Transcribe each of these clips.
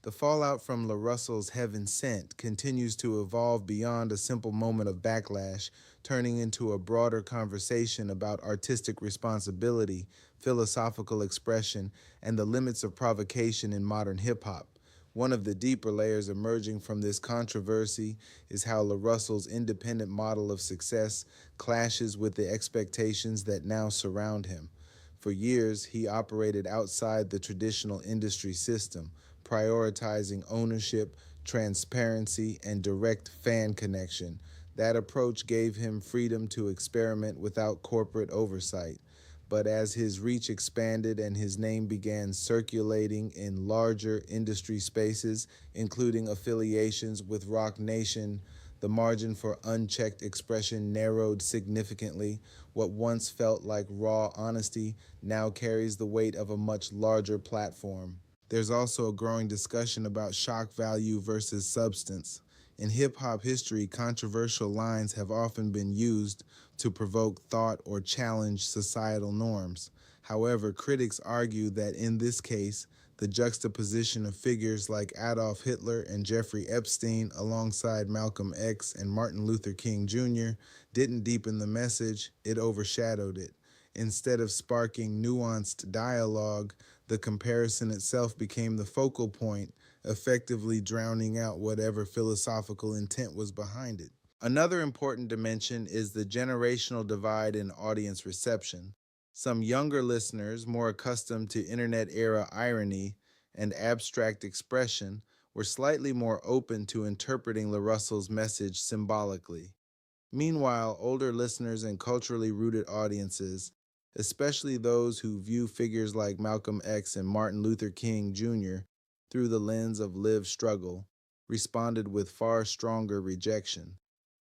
The fallout from LaRussell's Heaven Sent continues to evolve beyond a simple moment of backlash, turning into a broader conversation about artistic responsibility, philosophical expression, and the limits of provocation in modern hip hop. One of the deeper layers emerging from this controversy is how LaRussell's independent model of success clashes with the expectations that now surround him. For years, he operated outside the traditional industry system, prioritizing ownership, transparency, and direct fan connection. That approach gave him freedom to experiment without corporate oversight. But as his reach expanded and his name began circulating in larger industry spaces, including affiliations with Rock Nation, the margin for unchecked expression narrowed significantly. What once felt like raw honesty now carries the weight of a much larger platform. There's also a growing discussion about shock value versus substance. In hip hop history, controversial lines have often been used to provoke thought or challenge societal norms. However, critics argue that in this case, the juxtaposition of figures like Adolf Hitler and Jeffrey Epstein alongside Malcolm X and Martin Luther King Jr. didn't deepen the message, it overshadowed it. Instead of sparking nuanced dialogue, the comparison itself became the focal point, effectively drowning out whatever philosophical intent was behind it. Another important dimension is the generational divide in audience reception. Some younger listeners, more accustomed to internet era irony and abstract expression, were slightly more open to interpreting LaRussell's message symbolically. Meanwhile, older listeners and culturally rooted audiences, especially those who view figures like Malcolm X and Martin Luther King Jr. through the lens of lived struggle, responded with far stronger rejection.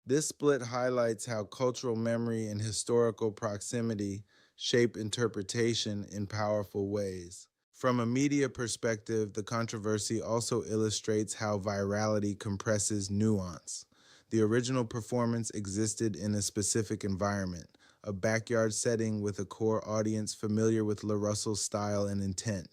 This split highlights how cultural memory and historical proximity shape interpretation in powerful ways. From a media perspective, the controversy also illustrates how virality compresses nuance. The original performance existed in a specific environment, a backyard setting with a core audience familiar with LaRussell's style and intent.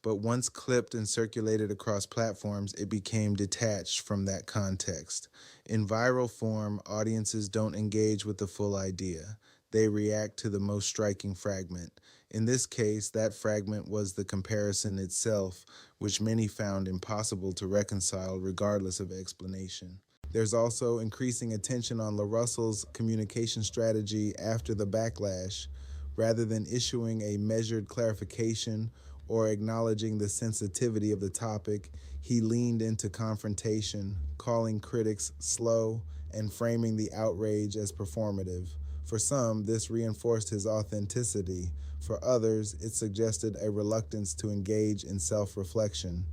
But once clipped and circulated across platforms, it became detached from that context. In viral form, audiences don't engage with the full idea. They react to the most striking fragment. In this case, that fragment was the comparison itself, which many found impossible to reconcile regardless of explanation. There's also increasing attention on LaRussell's communication strategy after the backlash. Rather than issuing a measured clarification or acknowledging the sensitivity of the topic, he leaned into confrontation, calling critics slow and framing the outrage as performative. For some, this reinforced his authenticity. For others, it suggested a reluctance to engage in self reflection.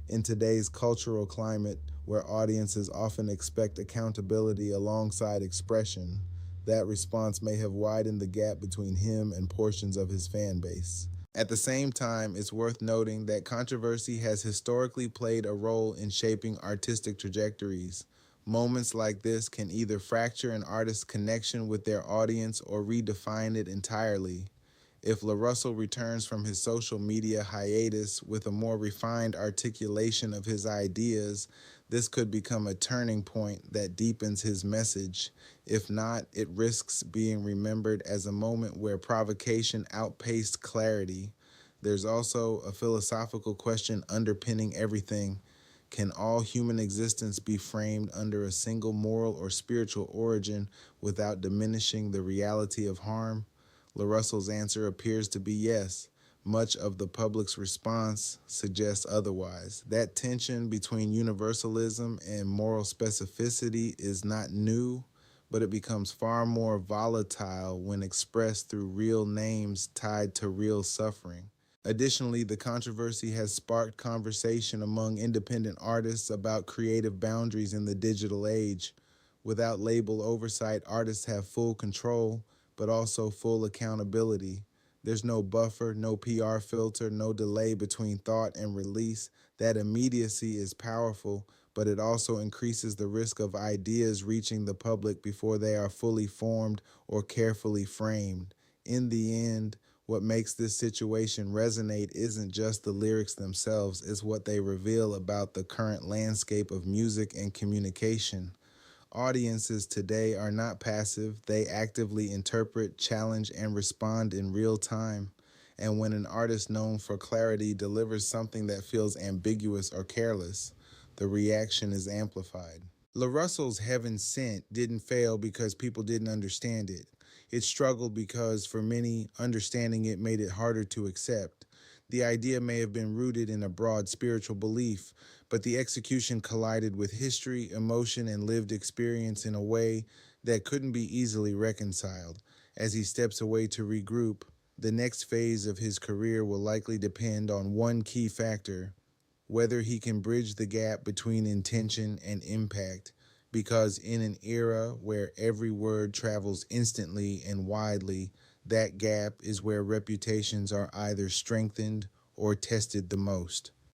In today's cultural climate, where audiences often expect accountability alongside expression, that response may have widened the gap between him and portions of his fan base. At the same time, it's worth noting that controversy has historically played a role in shaping artistic trajectories. Moments like this can either fracture an artist's connection with their audience or redefine it entirely. If LaRussell returns from his social media hiatus with a more refined articulation of his ideas, this could become a turning point that deepens his message. If not, it risks being remembered as a moment where provocation outpaced clarity. There's also a philosophical question underpinning everything. Can all human existence be framed under a single moral or spiritual origin without diminishing the reality of harm? LaRussell's answer appears to be yes. Much of the public's response suggests otherwise. That tension between universalism and moral specificity is not new, but it becomes far more volatile when expressed through real names tied to real suffering. Additionally, the controversy has sparked conversation among independent artists about creative boundaries in the digital age. Without label oversight, artists have full control, but also full accountability. There's no buffer, no PR filter, no delay between thought and release. That immediacy is powerful, but it also increases the risk of ideas reaching the public before they are fully formed or carefully framed. In the end, What makes this situation resonate isn't just the lyrics themselves, it's what they reveal about the current landscape of music and communication. Audiences today are not passive, they actively interpret, challenge, and respond in real time. And when an artist known for clarity delivers something that feels ambiguous or careless, the reaction is amplified. LaRussell's Heaven Sent didn't fail because people didn't understand it. It struggled because, for many, understanding it made it harder to accept. The idea may have been rooted in a broad spiritual belief, but the execution collided with history, emotion, and lived experience in a way that couldn't be easily reconciled. As he steps away to regroup, the next phase of his career will likely depend on one key factor: whether he can bridge the gap between intention and impact, because in an era where every word travels instantly and widely, that gap is where reputations are either strengthened or tested the most.